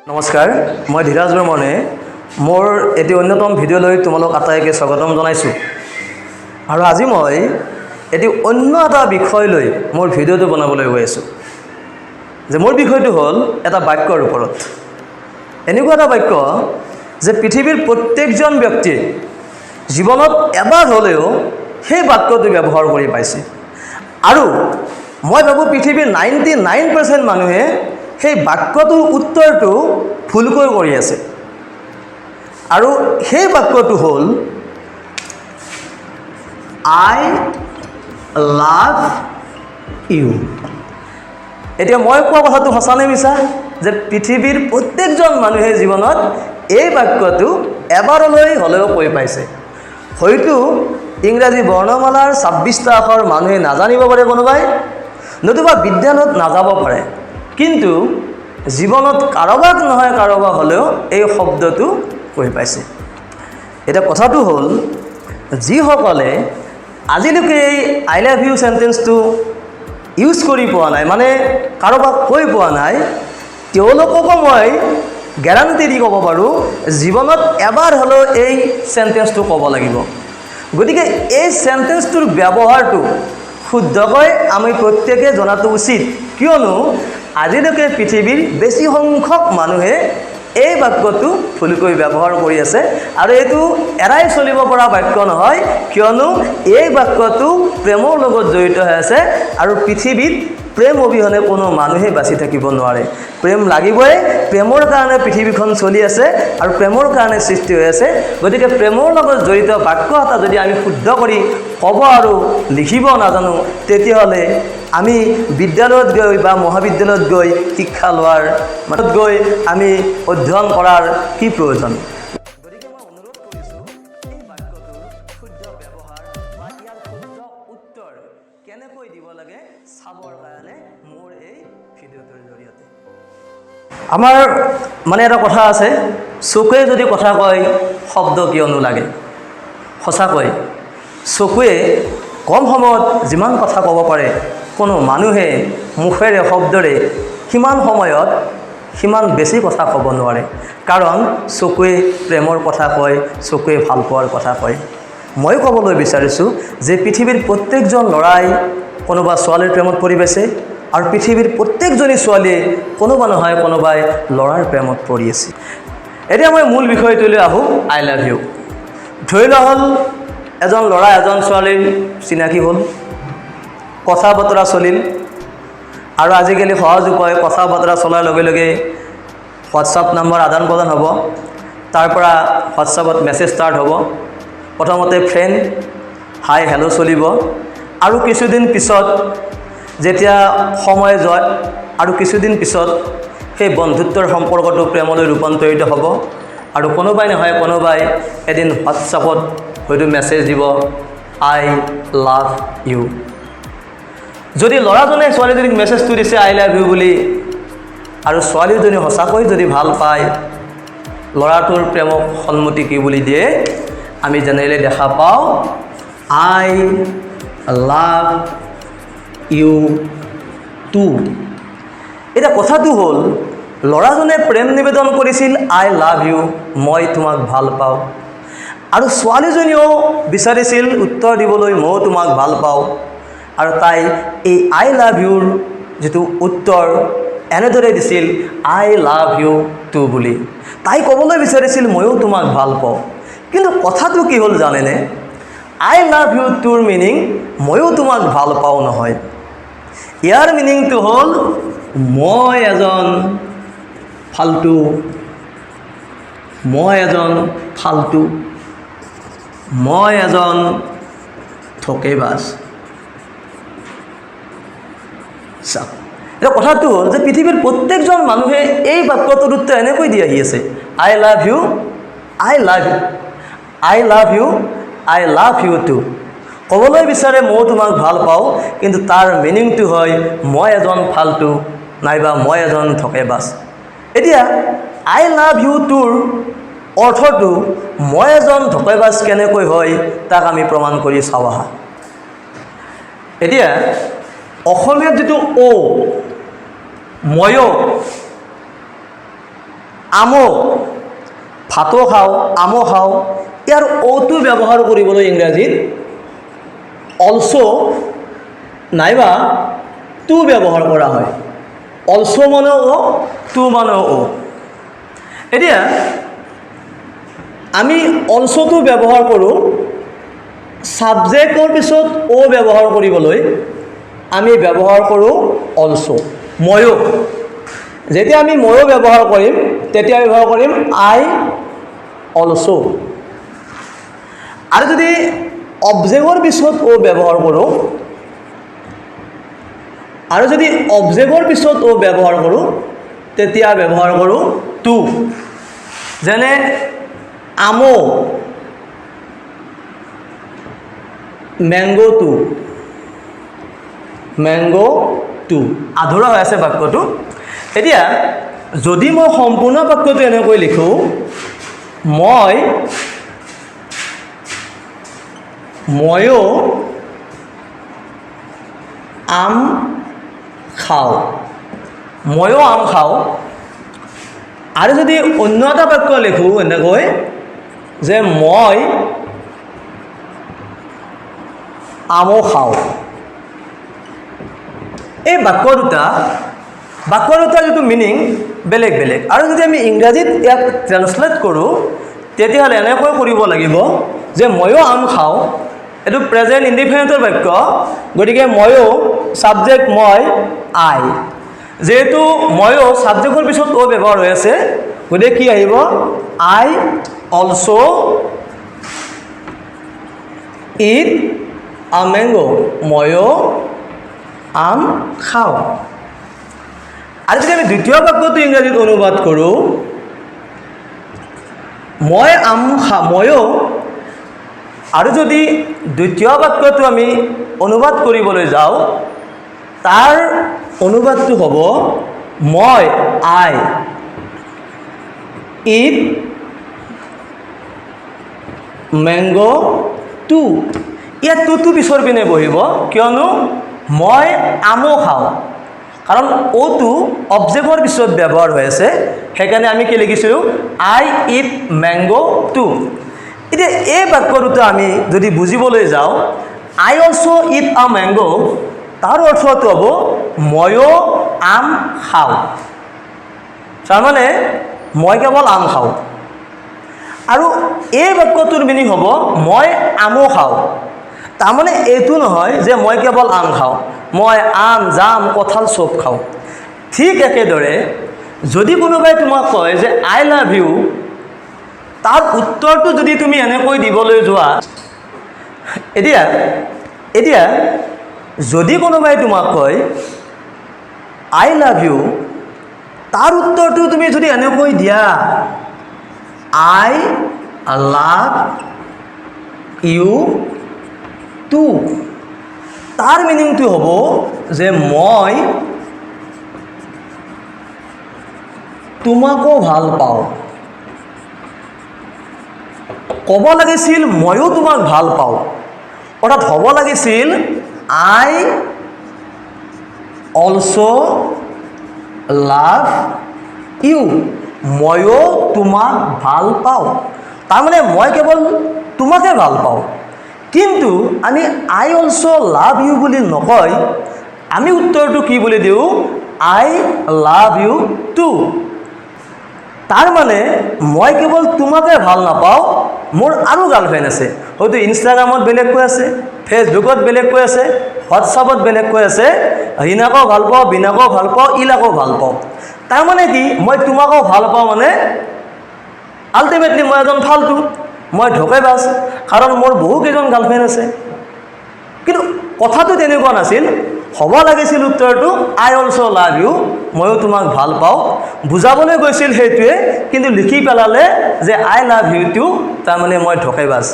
নমস্কাৰ, মই ধীৰাজ বৰ্মনে মোৰ এটি অন্যতম ভিডিঅ'লৈ তোমালোক আটাইকে স্বাগতম জনাইছোঁ। আৰু আজি মই এটি অন্য এটা বিষয় লৈ মোৰ ভিডিঅ'টো বনাবলৈ গৈ আছোঁ। যে মোৰ বিষয়টো হ'ল এটা বাক্যৰ ওপৰত। এনেকুৱা এটা বাক্য যে পৃথিৱীৰ প্ৰত্যেকজন ব্যক্তিয়ে জীৱনত এবাৰ হ'লেও সেই বাক্যটো ব্যৱহাৰ কৰি পাইছে। আৰু মই ভাবোঁ পৃথিৱীৰ 99% মানুহে সেই বাক্যটোৰ উত্তৰটো ভুলকৈ কৰি আছে। আৰু সেই বাক্যটো হ'ল আই লাভ ইউ। এতিয়া মই কোৱা কথাটো সঁচা নে মিছা যে পৃথিৱীৰ প্ৰত্যেকজন মানুহে জীৱনত এই বাক্যটো এবাৰলৈ হ'লেও কৈ পাইছে। হয়তো ইংৰাজী বৰ্ণমালাৰ 26টা আখৰ মানুহে নাজানিব পাৰে কোনোবাই, নতুবা বিদ্যালয়ত নাযাব পাৰে, কিন্তু জীৱনত কাৰোবাক নহয় কাৰোবাক হ'লেও এই শব্দটো কৈ পাইছে। এতিয়া কথাটো হ'ল যিসকলে আজিলৈকে এই আই লাভ ইউ চেণ্টেন্সটো ইউজ কৰি পোৱা নাই, মানে কাৰোবাক কৈ পোৱা নাই, তেওঁলোককো মই গেৰাণ্টি দি ক'ব পাৰোঁ জীৱনত এবাৰ হ'লেও এই চেণ্টেন্সটো ক'ব লাগিব। গতিকে এই চেণ্টেন্সটোৰ ব্যৱহাৰটো শুদ্ধকৈ আমি প্ৰত্যেকে জনাটো উচিত, কিয়নো আজিলৈকে পৃথিৱীৰ বেছি সংখ্যক মানুহে এই বাক্যটো ভুলকৈ ব্যৱহাৰ কৰি আছে। আৰু এইটো এৰাই চলিব পৰা বাক্য নহয়, কিয়নো এই বাক্যটো প্ৰেমৰ লগত জড়িত হৈ আছে। আৰু পৃথিৱীত প্ৰেম অবিহনে কোনো মানুহে বাচি থাকিব নোৱাৰে। প্ৰেম লাগিবই, প্ৰেমৰ কাৰণে পৃথিৱীখন চলি আছে আৰু প্ৰেমৰ কাৰণে সৃষ্টি হৈ আছে। গতিকে প্ৰেমৰ লগত জড়িত বাক্য এটা যদি আমি শুদ্ধ কৰি ক'ব আৰু লিখিব নাজানো, তেতিয়াহ'লে আমি বিদ্যালয়ত গৈ বা মহাবিদ্যালয়ত গৈ শিক্ষা লোৱাৰ গৈ আমি অধ্যয়ন কৰাৰ কি প্ৰয়োজন? গতিকে মই অনুৰোধ কৰিছোঁ এই বাক্যটোৰ শুদ্ধ ব্যৱহাৰ বা ইয়াৰ শুদ্ধ উত্তৰ কেনেকৈ দিব লাগে চাবৰ কাৰণে মোৰ এই ভিডিঅ'টোৰ জৰিয়তে। আমাৰ মানে এটা কথা আছে, চকুৱে যদি কথা কয় শব্দ কিয়নো লাগে। সঁচাকৈ চকুৱে কম সময়ত যিমান কথা ক'ব পাৰে, কোনো মানুহে মুখেৰে শব্দৰে সিমান সময়ত সিমান বেছি কথা ক'ব নোৱাৰে। কাৰণ চকুৱে প্ৰেমৰ কথা কয়, চকুৱে ভাল পোৱাৰ কথা কয়। মই ক'বলৈ বিচাৰিছোঁ যে পৃথিৱীৰ প্ৰত্যেকজন ল'ৰাই কোনোবা ছোৱালীৰ প্ৰেমত পৰি গৈছে, আৰু পৃথিৱীৰ প্ৰত্যেকজনী ছোৱালীয়ে কোনোবা নহয় কোনোবাই ল'ৰাৰ প্ৰেমত পৰি আছে। এতিয়া মই মূল বিষয়টোলৈ আহোঁ, আই লাভ ইউ। ধৰি লোৱা হ'ল এজন ল'ৰা এজন ছোৱালীৰ চিনাকি হ'ল, কথা বতৰা চলিল, আৰু আজিকালি সহজ উপায়, কথা বতৰা চলাৰ লগে লগে হোৱাটছআপ নম্বৰ আদান প্ৰদান হ'ব। তাৰ পৰা হোৱাটছআপত মেছেজ ষ্টাৰ্ট হ'ব। প্ৰথমতে ফ্ৰেণ্ড, হাই হেল্ল' চলিব, আৰু কিছুদিন পিছত যেতিয়া সময় যায় আৰু কিছুদিন পিছত সেই বন্ধুত্বৰ সম্পৰ্কটো প্ৰেমলৈ ৰূপান্তৰিত হ'ব। আৰু কোনোবাই নহয় কোনোবাই এদিন হোৱাটছআপত হয়তো মেছেজ দিব, আই লাভ ইউ। যদি ল'ৰাজনে ছোৱালীজনীক মেছেজটো দিছে আই লাভ ইউ বুলি, আৰু ছোৱালীজনী সঁচাকৈ যদি ভাল পায়, ল'ৰাটোৰ প্ৰেমক সন্মতি কি বুলি দিয়ে আমি জেনেৰেলি দেখা পাওঁ, আই লাভ ইউ টু। এতিয়া কথাটো হ'ল ল'ৰাজনে প্ৰেম নিবেদন কৰিছিল আই লাভ ইউ, মই তোমাক ভাল পাওঁ, আৰু ছোৱালীজনীও বিচাৰিছিল উত্তৰ দিবলৈ ময়ো তোমাক ভাল পাওঁ। আৰু তাই এই আই লাভ ইউৰ যিটো উত্তৰ এনেদৰে দিছিল, আই লাভ ইউ টু বুলি। তাই ক'বলৈ বিচাৰিছিল ময়ো তোমাক ভাল পাওঁ। কিন্তু কথাটো কি হ'ল জানেনে? আই লাভ ইউ টুৰ মিনিং ময়ো তোমাক ভাল পাওঁ নহয়। ইয়াৰ মিনিংটো হ'ল মই এজন ফাল্টু, মই এজন ফাল্টু, মই এজন ঠকেবাজ। চাওক, এতিয়া কথাটো হ'ল যে পৃথিৱীৰ প্ৰত্যেকজন মানুহে এই বাক্যটোৰ উত্তৰ এনেকৈ দি আহি আছে, I love you, I love you, I love you, I love you too. ক'বলৈ বিচাৰে ময়ো তোমাক ভাল পাওঁ, কিন্তু তাৰ মিনিংটো হয় মই এজন ফাল্টু নাইবা মই এজন ঠকেবাজ। এতিয়া আই লাভ ইউ টুৰ অৰ্থটো মই এজন ধকেবাজ কেনেকৈ হয় তাক আমি প্ৰমাণ কৰি চাওঁ আহা। এতিয়া অসমীয়াত যিটো ও, ময়ো, আমো, ভাতো খাওঁ, আমো খাওঁ, ইয়াৰ ওটো ব্যৱহাৰ কৰিবলৈ ইংৰাজীত অলছো নাইবা টু ব্যৱহাৰ কৰা হয়। অলছো মানে ও, টু মানে ও। এতিয়া আমি অলছোটো ব্যৱহাৰ কৰোঁ ছাবজেক্টৰ পিছত ও ব্যৱহাৰ কৰিবলৈ আমি ব্যৱহাৰ কৰোঁ অলছো। ময়ো, যেতিয়া আমি ময়ো ব্যৱহাৰ কৰিম তেতিয়া ব্যৱহাৰ কৰিম আই অলছো। আৰু যদি অবজেক্টৰ পিছত ও ব্যৱহাৰ কৰোঁ তেতিয়া ব্যৱহাৰ কৰোঁ টু। যেনে আমো, মেংগো টু, আধৰুৱা হৈ আছে বাক্যটো। এতিয়া যদি মই সম্পূৰ্ণ বাক্যটো এনেকৈ লিখোঁ, ময়ো আম খাওঁ, ময়ো আম খাওঁ। আৰু যদি অন্য এটা বাক্য লিখোঁ এনেকৈ যে মই আমো খাওঁ, এই বাক্য দুটা যিটো মিনিং বেলেগ বেলেগ। আৰু যদি আমি ইংৰাজীত ইয়াক ট্ৰেন্সলেট কৰোঁ তেতিয়াহ'লে এনেকৈ কৰিব লাগিব যে ময়ো আম খাওঁ, এইটো প্ৰেজেণ্ট ইনডিফিনিটৰ বাক্য, গতিকে ময়ো ছাবজেক্ট মই আই, যিহেতু ময়ো ছাবজেক্টৰ পিছত ও ব্যৱহাৰ হৈ আছে গতিকে কি আহিব আই অলছো ইট আ মেংগো, ময়ো আম খাওঁ। আৰু যদি আমি দ্বিতীয় বাক্যটো ইংৰাজীত অনুবাদ কৰোঁ ময়ো, আৰু যদি দ্বিতীয় বাক্যটো আমি অনুবাদ কৰিবলৈ যাওঁ তাৰ অনুবাদটো হ'ব মই আই ইট মেংগো টু। ইয়াত টুটো পিছৰ পিনে বহিব, কিয়নো মই আমো খাওঁ, কাৰণ ওটো অবজেক্টৰ পিছত ব্যৱহাৰ হৈ আছে, সেইকাৰণে আমি কি লিখিছিলোঁ আই ইট মেংগো টু। এতিয়া এই বাক্য দুটা আমি যদি বুজিবলৈ যাওঁ আই অলছো ইট আ মেংগো, তাৰ অৰ্থটো হ'ব ময়ো আম খাওঁ, তাৰমানে মই কেৱল আম খাওঁ। আৰু এই বাক্যটোৰ মিনিং হ'ব মই আমো খাওঁ, তাৰমানে এইটো নহয় যে মই কেৱল আম খাওঁ, মই আম জাম কঁঠাল চব খাওঁ। ঠিক একেদৰে যদি কোনোবাই তোমাক কয় যে আই লাভ ইউ, তাৰ উত্তৰটো যদি তুমি এনেকৈ দিবলৈ যোৱা, এতিয়া যদি কোনোবাই তোমাক কয় আই লাভ ইউ, তাৰ উত্তৰটো তুমি যদি এনেকৈ দিয়া আই লাভ ইউ টু, তাৰ মিনিংটো হ'ব যে মই তোমাকো ভাল পাওঁ। ক'ব লাগিছিল ময়ো তোমাক ভাল পাওঁ, অৰ্থাৎ হ'ব লাগিছিল আই অলছো লাভ ইউ, ময়ো তোমাক ভাল পাওঁ, তাৰমানে মই কেৱল তোমাকে ভাল পাওঁ। কিন্তু আমি আই অলছো লাভ ইউ বুলি নকয়, আমি উত্তৰটো কি বুলি দিওঁ আই লাভ ইউ টু। তাৰমানে মই কেৱল তোমাকে ভাল নাপাওঁ, মোৰ আৰু গাৰ্লফ্ৰেণ্ড আছে, হয়তো ইনষ্টাগ্ৰামত বেলেগকৈ আছে, ফেচবুকত বেলেগকৈ আছে, হোৱাটছআপত বেলেগকৈ আছে, ৰীনাকো ভাল পাওঁ, বীনাকো ভাল পাওঁ, ইলাকো ভাল পাওঁ। তাৰমানে কি মই তোমাকো ভাল পাওঁ মানে আল্টিমেটলি মই এজন ফাল্টু, মই ধকেবাজ, কাৰণ মোৰ বহুকেইজন গাৰ্লফ্ৰেণ্ড আছে। কিন্তু কথাটো তেনেকুৱা নাছিল, হ'ব লাগিছিল উত্তৰটো আই অলছো লাভ ইউ, ময়ো তোমাক ভাল পাওঁ, বুজাবলৈ গৈছিল সেইটোৱে, কিন্তু লিখি পেলালে যে আই লাভ ইউ টু, তাৰমানে মই ধকেবাজ।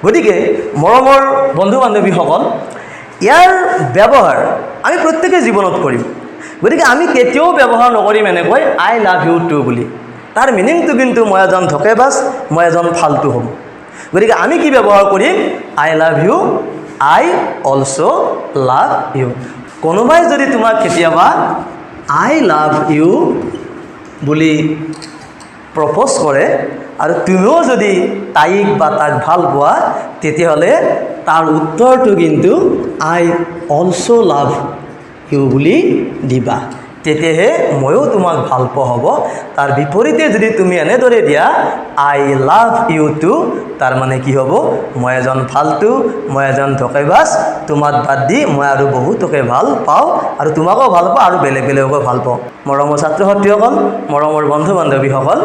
গতিকে মৰমৰ বন্ধু বান্ধৱীসকল, ইয়াৰ ব্যৱহাৰ আমি প্ৰত্যেকে জীৱনত কৰিম, গতিকে আমি কেতিয়াও ব্যৱহাৰ নকৰিম এনেকৈ আই লাভ ইউ টু বুলি। তাৰ মিনিংটো কিন্তু মই এজন ধকেবাজ, মই এজন ফাল্টু হ'ম। গতিকে আমি কি ব্যৱহাৰ কৰিম? আই love you, I also' love U. কোনোবাই যদি তোমাক কেতিয়াবা আই লাভ ইউ বুলি প্ৰপ'জ কৰে আৰু তুমিও যদি তাইক বা তাক ভাল পোৱা, তেতিয়াহ'লে তাৰ উত্তৰটো কিন্তু আই অলছ' লাভ ইউ বুলি দিবা। তেতিয়াহে ময়ো তোমাক ভাল পোৱা হ'ব। তাৰ বিপৰীতে যদি তুমি এনেদৰে দিয়া আই লাভ ইউ টু, তাৰ মানে কি হ'ব? মই এজন ফাল্টু, মই এজন ধকেবাজ, তোমাক বাদ দি মই আৰু বহুতকে ভাল পাওঁ আৰু তোমাকো ভাল পাওঁ আৰু বেলেগ বেলেগকো ভাল পাওঁ। মৰমৰ ছাত্ৰ ছাত্ৰীসকল, মৰমৰ বন্ধু বান্ধৱীসকল,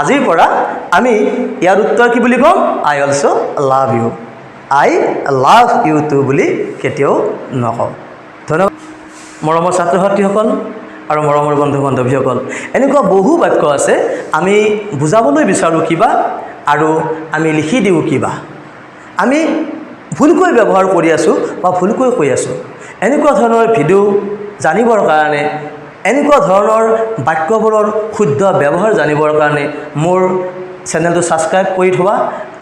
আজিৰ পৰা আমি ইয়াৰ উত্তৰ কি বুলি ক'ম? I also' love you. I love you too বুলি কেতিয়াও নকওঁ। ধন্যবাদ। মৰমৰ ছাত্ৰ ছাত্ৰীসকল আৰু মৰমৰ বন্ধু বান্ধৱীসকল, এনেকুৱা বহু বাক্য আছে আমি বুজাবলৈ বিচাৰোঁ কিবা আৰু আমি লিখি দিওঁ কিবা। আমি ভুলকৈ ব্যৱহাৰ কৰি আছোঁ বা ভুলকৈ কৈ আছোঁ। এনেকুৱা ধৰণৰ ভিডিঅ' জানিবৰ কাৰণে, এনেকুৱা ধৰণৰ বাক্যবোৰৰ শুদ্ধ ব্যৱহাৰ জানিবৰ কাৰণে মোৰ চেনেলটো ছাবস্ক্ৰাইব কৰি থোৱা।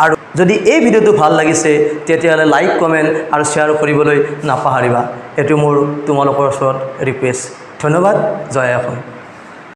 আৰু যদি এই ভিডিঅ'টো ভাল লাগিছে তেতিয়াহ'লে লাইক, কমেণ্ট আৰু শ্বেয়াৰ কৰিবলৈ নাপাহৰিবা। এইটো মোৰ তোমালোকৰ ওচৰত ৰিকুৱেষ্ট। ধন্যবাদ। জয় অসম।